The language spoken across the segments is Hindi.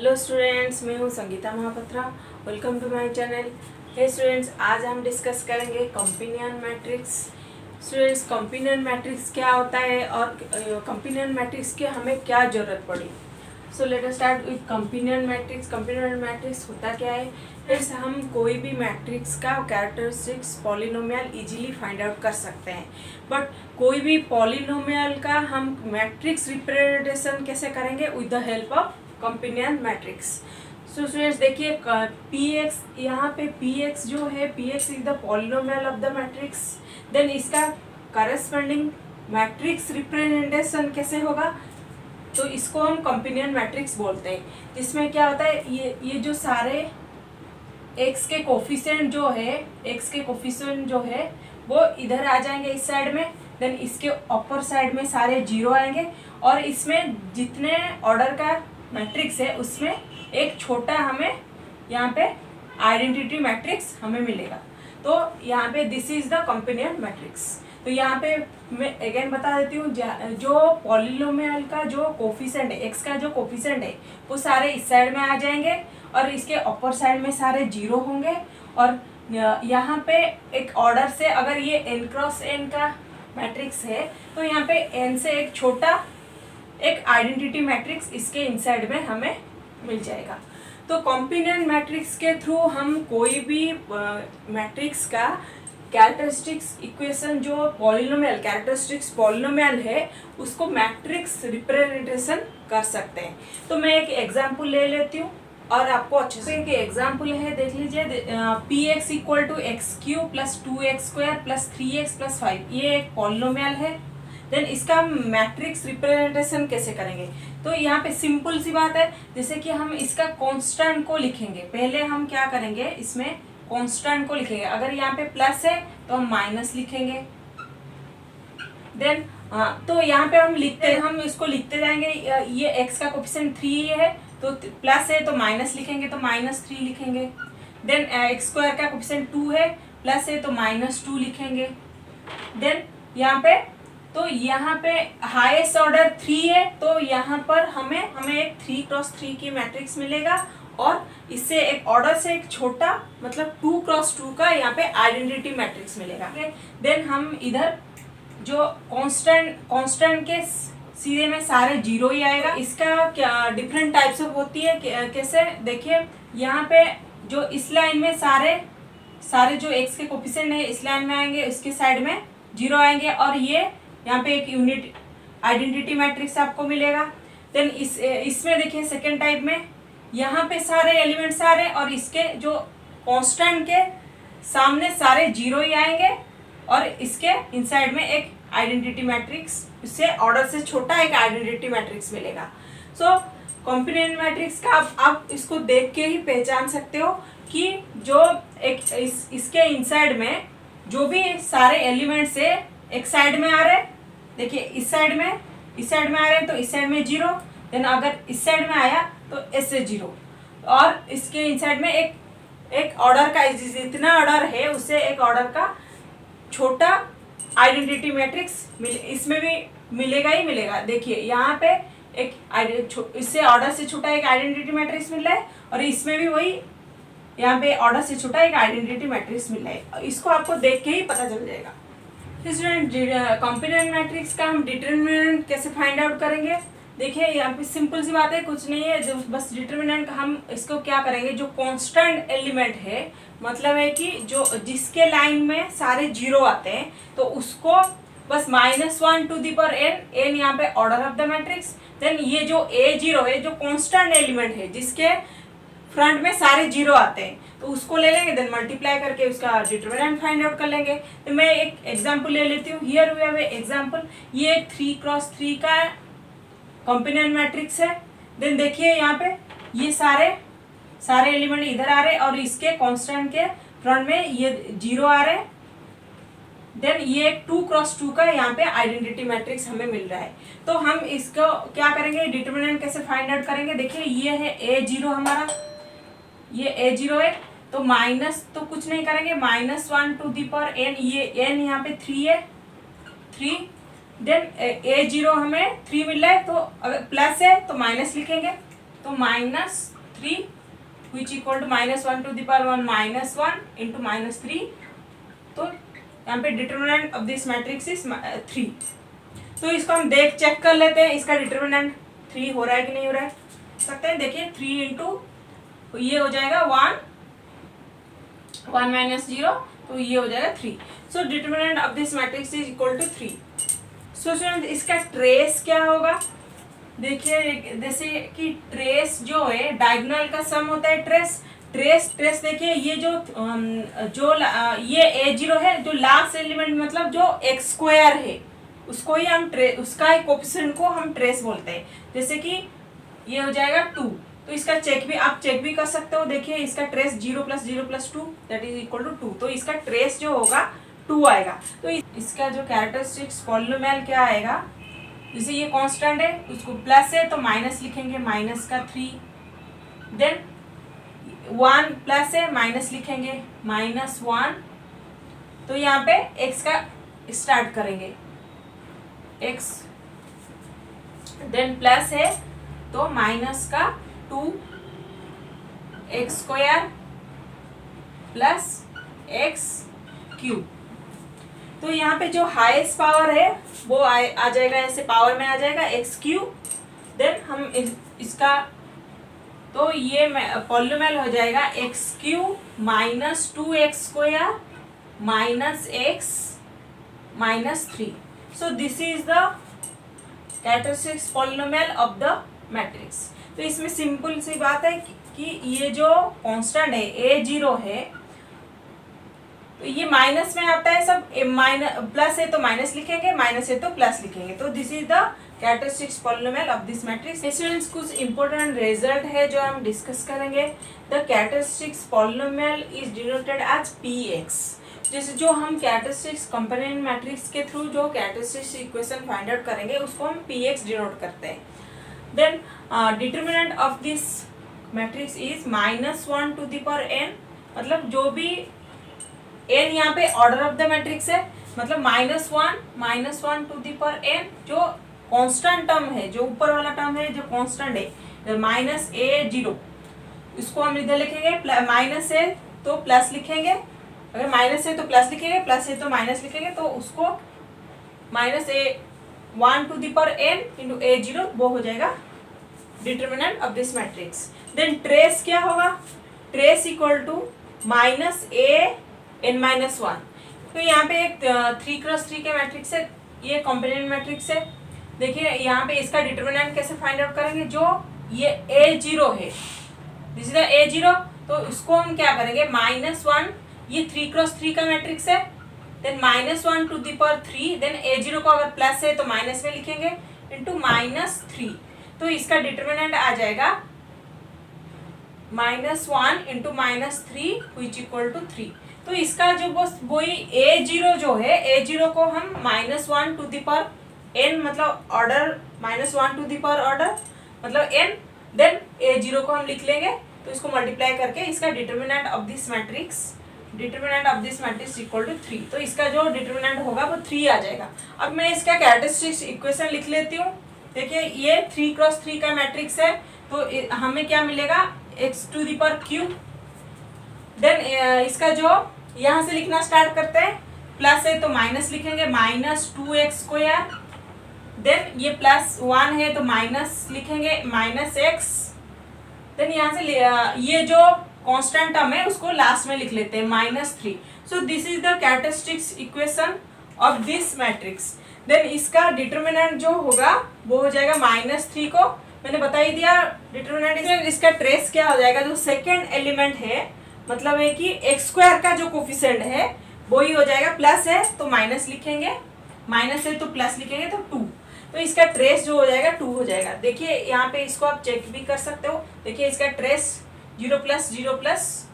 हेलो स्टूडेंट्स, मैं हूं Sangeeta Mahapatra. Welcome to my channel. Hey students, आज हम डिस्कस करेंगे companion matrix. Students, companion matrix क्या होता है और कंपेनियन मैट्रिक्स की हमें क्या ज़रूरत पड़ी। So let us start with companion matrix. Companion matrix होता क्या है? फ्रेंड्स, हम कोई भी मैट्रिक्स का characteristics polynomial easily find out कर सकते हैं, बट कोई भी पॉलिनोमियल का हम मैट्रिक्स रिप्रेजेंटेशन कैसे करेंगे? With the help of companion matrix. So students देखिए, पी एक्स, यहाँ पे पी एक्स जो है, P X is the polynomial of the matrix. Then इसका करस्पॉन्डिंग मैट्रिक्स रिप्रेजेंटेशन कैसे होगा? तो इसको हम कंपेनियन मैट्रिक्स बोलते हैं, जिसमें क्या होता है, ये जो सारे एक्स के कोफिशिएंट जो है, एक्स के कोफिशिएंट जो है वो इधर आ जाएंगे इस साइड में। देन इसके अपर साइड में सारे जीरो आएंगे, और इसमें जितने ऑर्डर का मैट्रिक्स है उसमें एक छोटा हमें यहाँ पे आइडेंटिटी मैट्रिक्स हमें मिलेगा। तो यहाँ पे this is the companion matrix. तो यहाँ पे मैं अगेन बता देती हूँ, जो पॉलिनोमियल का जो कोफिशिएंट है, एक्स का जो कोफिशिएंट है, वो सारे इस साइड में आ जाएंगे, और इसके अपर साइड में सारे जीरो होंगे। और यहाँ पे एक ऑर्डर से, अगर ये n क्रॉस n का मैट्रिक्स है, तो यहाँ पे n से एक छोटा एक आइडेंटिटी मैट्रिक्स इसके इनसाइड में हमें मिल जाएगा। तो कंपेनियन मैट्रिक्स के थ्रू हम कोई भी मैट्रिक्स का कैरेक्टरिस्टिक्स इक्वेशन, जो पॉलिनोमियल कैरेक्टरिस्टिक्स पॉलिनोमियल है, उसको मैट्रिक्स रिप्रेजेंटेशन कर सकते हैं। तो मैं एक एग्जांपल ले लेती हूँ और आपको अच्छे से एक एग्जांपल है, देख लीजिए। P X equal to X cube plus 2x square plus 3x plus 5, ये एक पॉलिनोमियल है। देन इसका मैट्रिक्स रिप्रेजेंटेशन कैसे करेंगे? तो यहाँ पे सिंपल सी बात है, जैसे कि हम इसका कांस्टेंट को लिखेंगे। पहले हम क्या करेंगे, इसमें कांस्टेंट को लिखेंगे। अगर यहाँ पे प्लस है तो हम माइनस लिखेंगे। देन तो यहाँ पे हम इसको लिखते जाएंगे। ये x का कोफिशिएंट 3 है, तो प्लस है तो माइनस लिखेंगे, तो -3 लिखेंगे। देन x स्क्वायर का कोफिशिएंट 2 है, प्लस है तो -2 लिखेंगे। देन यहाँ पे हाईएस्ट ऑर्डर 3 है, तो यहाँ पर हमें एक 3 क्रॉस 3 की मैट्रिक्स मिलेगा, और इससे एक ऑर्डर से एक छोटा, मतलब 2 क्रॉस 2 का यहाँ पे आइडेंटिटी मैट्रिक्स मिलेगा। देन हम इधर जो कांस्टेंट के सीधे में सारे जीरो ही आएगा। इसका क्या डिफरेंट टाइप्स ऑफ होती है, कैसे? देखिए, यहाँ पे जो इस लाइन में सारे जो एक्स के कोफिशिएंट है इस लाइन में आएंगे, इसके साइड में जीरो आएंगे, और ये यहाँ पे एक यूनिट आइडेंटिटी मैट्रिक्स आपको मिलेगा। देन इसमें देखिए सेकेंड टाइप में, यहाँ पे सारे एलिमेंट्स आ रहे हैं, और इसके जो कांस्टेंट के सामने सारे जीरो ही आएंगे, और इसके इनसाइड में एक आइडेंटिटी मैट्रिक्स, इससे ऑर्डर से छोटा एक आइडेंटिटी मैट्रिक्स मिलेगा। सो कंपेनियन मैट्रिक्स का आप इसको देख के ही पहचान सकते हो कि जो इसके इनसाइड में जो भी सारे एलिमेंट्स है, एक साइड में आ रहे हैं, देखिए इस साइड में आ रहे हैं, तो इस साइड में जीरो। देन अगर इस साइड में आया तो ऐसे जीरो, और इसके इनसाइड में एक ऑर्डर का, जितना ऑर्डर है उससे एक ऑर्डर का छोटा आइडेंटिटी मैट्रिक्स इसमें भी मिलेगा ही मिलेगा। देखिए यहाँ पे इससे ऑर्डर से छोटा एक आइडेंटिटी मैट्रिक्स मिल रहा है, और इसमें भी वही यहाँ पे ऑर्डर से छोटा एक आइडेंटिटी मैट्रिक्स मिल रहा है। इसको आपको देख के ही पता चल जाएगा। स्टूडेंट, कंपेनियन मैट्रिक्स का हम डिटरमिनेंट कैसे फाइंड आउट करेंगे? देखिए, यहाँ पे सिंपल सी बात है, कुछ नहीं है, जो बस डिटरमिनेंट हम इसको क्या करेंगे, जो कांस्टेंट एलिमेंट है, मतलब है कि जो जिसके लाइन में सारे जीरो आते हैं, तो उसको बस -1 टू द पावर n यहाँ पे order of the matrix. Then ये जो a0 है, जो कांस्टेंट एलिमेंट है, जिसके फ्रंट में सारे जीरो आते हैं, तो उसको ले लेंगे। देन मल्टीप्लाई करके उसका डिटरमिनेंट फाइंड आउट कर लेंगे। तो मैं एक एग्जांपल ले लेती हूँ। Here we have a example. ये एक 3 क्रॉस 3 का कंपेनियन मैट्रिक्स है। देन देखिए यहाँ पे ये सारे एलिमेंट इधर आ रहे हैं, और इसके कांस्टेंट के फ्रंट में ये जीरो आ रहे हैं। देन ये 2 क्रॉस 2 का यहाँ पे आइडेंटिटी मैट्रिक्स हमें मिल रहा है। तो हम इसको क्या करेंगे, डिटरमिनेंट कैसे फाइंड आउट करेंगे? देखिए, ये है a0 हमारा, ये a0 है, तो माइनस तो कुछ नहीं करेंगे, -1 टू द पावर n, ये n यहाँ पे 3 है, 3। देन a0 हमें 3 मिल रहा है, तो अगर प्लस है तो माइनस लिखेंगे, तो -3 which equal to -1 to the power 1 -1 into -3, तो यहाँ पे determinant of this matrix is 3। तो इसको हम चेक कर लेते हैं, इसका डिटर्मिनेंट 3 हो रहा है कि नहीं हो रहा है, सकते हैं। देखिए 3 इंटू ये हो जाएगा 1 माइनस 0, तो ये हो जाएगा 3। So determinant of this matrix is equal to 3। So student इसका ट्रेस क्या होगा, देखिए जैसे कि ट्रेस जो है डायगोनल का सम होता है। ट्रेस देखिए ये ये A0 है, जो लास्ट एलिमेंट मतलब जो x स्क्वायर है उसको ही हम उसका कोएफिशिएंट को हम ट्रेस बोलते हैं। जैसे कि ये हो जाएगा 2, तो इसका आप चेक भी कर सकते हो। देखिए इसका trace 0 + 0 + 2 that is equal to 2, तो इसका ट्रेस जो होगा 2 आएगा। तो इसका जो कैरेक्टरिस्टिक्स पॉलिनोमियल क्या आएगा, जैसे ये कांस्टेंट है उसको प्लस है तो माइनस लिखेंगे, माइनस का 3, देन 1 प्लस है माइनस लिखेंगे, -1, तो यहाँ पे x का स्टार्ट करेंगे x, देन प्लस है तो माइनस का 2x² प्लस x³ तो यहाँ पे जो हाईएस्ट पावर है वो आ जाएगा, ऐसे पावर में आ जाएगा x³। देन हम इसका तो ये पॉलिनोमियल हो जाएगा x³ - 2x² - x - 3। So this is the characteristics polynomial of the matrix. तो इसमें सिंपल सी बात है कि ये जो कांस्टेंट है A0 है, तो ये माइनस में आता है सब, प्लस है तो माइनस लिखेंगे, माइनस है तो प्लस लिखेंगे। तो this is the characteristics polynomial of this matrix. Students कुछ इंपॉर्टेंट रिजल्ट है जो हम डिस्कस करेंगे। The characteristics polynomial is denoted as Px। जैसे जो हम कैरेक्टरिस्टिक्स कंपोनेंट मैट्रिक्स के थ्रू जो कैरेक्टरिस्टिक्स इक्वेशन फाइंड आउट करेंगे उसको हम Px डिनोट करते हैं। Then determinant of this matrix is -1 to the power n, मतलब जो भी n यहाँ पे ऑर्डर ऑफ द मैट्रिक्स है, मतलब -1 टू द पावर n जो कांस्टेंट टर्म है, जो ऊपर वाला टर्म है जो कांस्टेंट है -A0, इसको हम इधर लिखेंगे, माइनस है तो प्लस लिखेंगे, अगर माइनस है तो प्लस लिखेंगे, प्लस है तो माइनस लिखेंगे, तो उसको -1 to the power n into A0 वो हो जाएगा determinant of this matrix. Then trace क्या होगा, ट्रेस इक्वल टू -AN-1। तो यहाँ पे एक 3x3 के मैट्रिक्स है, ये कॉम्पोनेंट मैट्रिक्स है। देखिए यहाँ पे इसका डिटर्मिनेंट कैसे फाइंड आउट करेंगे, जो ये A0 है, दिस इज द A0, तो इसको हम क्या करेंगे, -1, ये 3x3 का मैट्रिक्स है, then -1 to the power 3, then A0 को अगर प्लस है तो माइनस में लिखेंगे, इंटू -3, तो इसका डिटर्मिनेंट आ जाएगा -1 इंटू -3 विच इक्वल टू 3। तो इसका जो वही A0 जो है, A0 को हम -1 टू द पावर n मतलब order, -1 to the power order मतलब n, देन A0 को हम लिख लेंगे, तो इसको मल्टीप्लाई करके इसका determinant of this matrix equal to 3। तो इसका जो डिटर्मिनेंट होगा वो 3 आ जाएगा। अब मैं इसका कैरेक्टरिस्टिक्स इक्वेशन लिख लेती हूँ। देखिए ये 3x3 का मैट्रिक्स है, तो हमें क्या मिलेगा, x⁵। देन इसका जो यहाँ से लिखना स्टार्ट करते हैं, प्लस है तो माइनस लिखेंगे, -2x², देन ये +1 है तो माइनस लिखेंगे, -x, देन यहाँ से ये जो कांस्टेंट टर्म है उसको लास्ट में लिख लेते हैं, -3। So this is the characteristics equation of this matrix. Then इसका डिटर्मिनेंट जो होगा वो हो जाएगा -3 को मैंने बता ही दिया डिटर्मिनेंट। इसका ट्रेस क्या हो जाएगा, जो सेकेंड एलिमेंट है, मतलब है कि x² का जो कोफिशिएंट है वो ही हो जाएगा, प्लस है तो माइनस लिखेंगे, माइनस है तो प्लस लिखेंगे, तो 2, तो इसका ट्रेस जो हो जाएगा 2 हो जाएगा। देखिए यहाँ पे इसको आप चेक भी कर सकते हो। देखिए इसका trace 0 + 0 +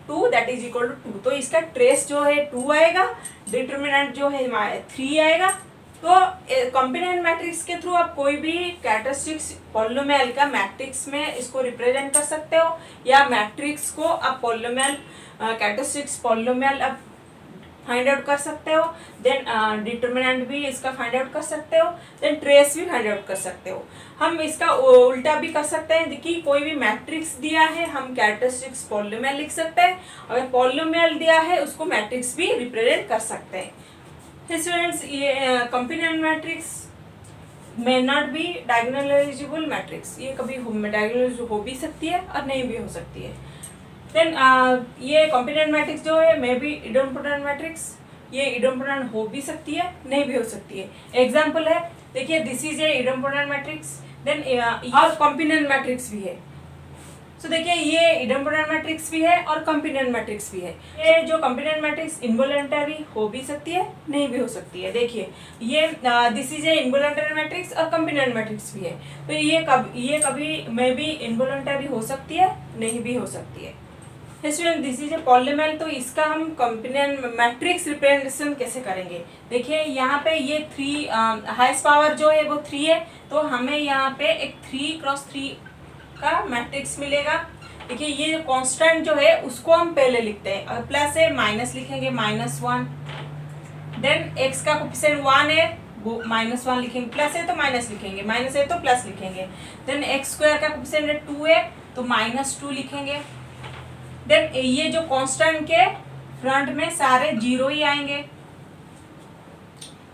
2 that is equal to 2, तो इसका ट्रेस जो है 2 आएगा, डिटर्मिनेंट जो है 3 आएगा। तो कॉम्बिनेंट मैट्रिक्स के थ्रू आप कोई भी कैरेक्टरिस्टिक्स पॉलिनोमियल का मैट्रिक्स में इसको रिप्रेजेंट कर सकते हो, या मैट्रिक्स को आप पॉलिनोमियल कैरेक्टरिस्टिक्स पॉलिनोमियल आप फाइंड आउट कर सकते हो, देन डिटर्मिनेंट भी इसका फाइंड आउट कर सकते हो, देन ट्रेस भी फाइंड आउट कर सकते हो। हम इसका उल्टा भी कर सकते हैं। देखिए कोई भी मैट्रिक्स दिया है हम कैरेक्टरिस्टिक्स पॉलिनोमियल लिख सकते हैं, अगर पॉलिनोमियल दिया है उसको मैट्रिक्स भी रिप्रेजेंट कर सकते हैं। स्टूडेंट्स ये companion matrix may not be diagonalisable matrix, ये कभी डायगोनलाइज हो भी सकती है और नहीं भी हो सकती है। देन ये कंपेनियन मैट्रिक्स जो है मे बी इडोम्पोटेंट मैट्रिक्स, ये इडोम्पोटेंट हो भी सकती है नहीं भी हो सकती है। एग्जाम्पल है देखिए this is a idempotent matrix, then और कंपेनियन मैट्रिक्स भी है। सो देखिए ये इडोम्पोटेंट मैट्रिक्स भी है और कंपेनियन मैट्रिक्स भी है। ये जो कंपेनियन मैट्रिक्स इनवॉलंटरी हो भी सकती है नहीं भी हो सकती है। देखिए ये this is A involuntary matrix और कंपेनियन मैट्रिक्स भी है, तो ये कभी मे बी इनवॉलंटरी हो सकती है नहीं भी हो सकती है। Student this is a polynomial, तो इसका हम कंपेनियन मैट्रिक्स रिप्रेजेंटेशन कैसे करेंगे। देखिए यहाँ पे ये 3 हाईएस्ट पावर जो है वो 3 है, तो हमें यहाँ पे एक 3x3 का मैट्रिक्स मिलेगा। देखिए ये जो कांस्टेंट जो है उसको हम पहले लिखते हैं, अगर प्लस है माइनस लिखेंगे -1, देन x का कोफिशिएंट 1 है वो -1 लिखेंगे, प्लस है तो माइनस लिखेंगे, माइनस है तो प्लस लिखेंगे, देन x² का कोफिशिएंट 2 है तो -2 लिखेंगे। देन ये जो कांस्टेंट के फ्रंट में सारे जीरो ही आएंगे।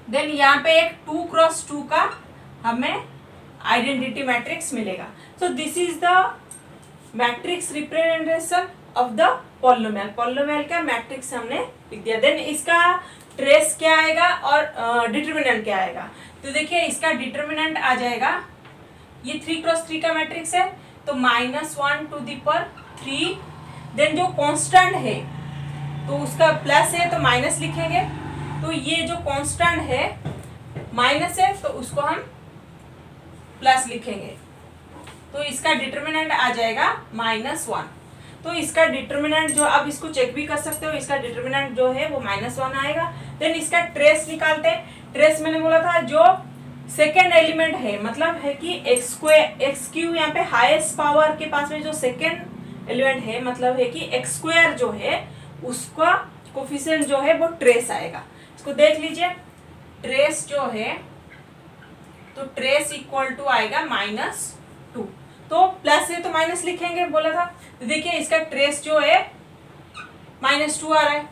देन यहाँ पे एक 2x2 का हमें आइडेंटिटी मैट्रिक्स मिलेगा। सो this is the matrix representation of the polynomial. Polynomial का मैट्रिक्स हमने लिख दिया। देन इसका ट्रेस क्या आएगा और डिटर्मिनेंट क्या आएगा। तो देखिए इसका डिटर्मिनेंट आ जाएगा, ये 3x3 का मैट्रिक्स है तो -1⁻3। देन जो कांस्टेंट है तो उसका प्लस है तो माइनस लिखेंगे, तो ये जो कांस्टेंट है माइनस है तो उसको हम प्लस लिखेंगे, तो इसका डिटर्मिनेंट आ जाएगा -1। तो इसका डिटर्मिनेंट जो, आप इसको चेक भी कर सकते हो, इसका डिटर्मिनेंट जो है वो -1 आएगा। देन इसका ट्रेस निकालते हैं। ट्रेस मैंने बोला था जो सेकेंड एलिमेंट है, मतलब है कि x3 यहाँ पे हाईएस्ट पावर के पास में जो सेकेंड एलिमेंट है, मतलब है कि x² जो है उसका कोफिशिएंट जो है वो ट्रेस आएगा। इसको देख लीजिए, ट्रेस जो है तो ट्रेस इक्वल टू आएगा -2, तो प्लस है तो माइनस लिखेंगे बोला था। तो देखिए इसका ट्रेस जो है -2 आ रहा है।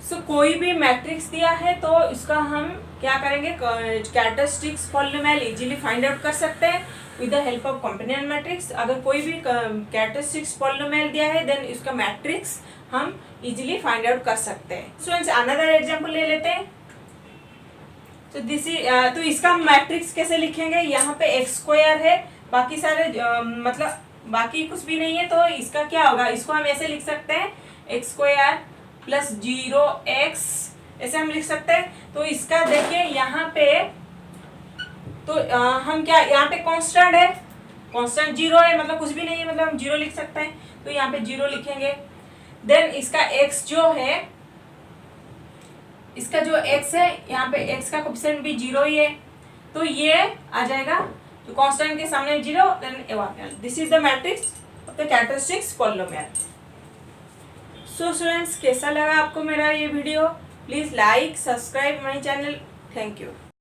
सो कोई भी मैट्रिक्स दिया है तो इसका हम क्या करेंगे, characteristics polynomial easily find out कर सकते हैं with the help of companion matrix. अगर कोई भी कैरेक्टरिस्टिक्स पॉलिनोमियल दिया है देन इसका मैट्रिक्स हम इजीली फाइंड आउट कर सकते हैं। स्टूडेंट्स अनदर एग्जांपल ले लेते हैं। तो तो इसका मैट्रिक्स कैसे लिखेंगे, यहाँ पे x² है, बाकी सारे मतलब बाकी कुछ भी नहीं है, तो इसका क्या होगा, इसको हम ऐसे लिख सकते हैं x² + 0x, ऐसे हम लिख सकते हैं। तो इसका देखिए यहाँ पे तो हम क्या, यहाँ पे कांस्टेंट है, कांस्टेंट 0 है, मतलब कुछ भी नहीं है, मतलब हम 0 लिख सकते हैं, तो यहाँ पे 0 लिखेंगे। देन इसका x जो है, इसका जो x है यहाँ पे x का कोफिशिएंट भी 0 ही है, तो ये आ जाएगा, तो कांस्टेंट के सामने 0, then this is the matrix of the characteristics polynomial. So students कैसा लगा आपको मेरा ये video, please like subscribe my channel. Thank you.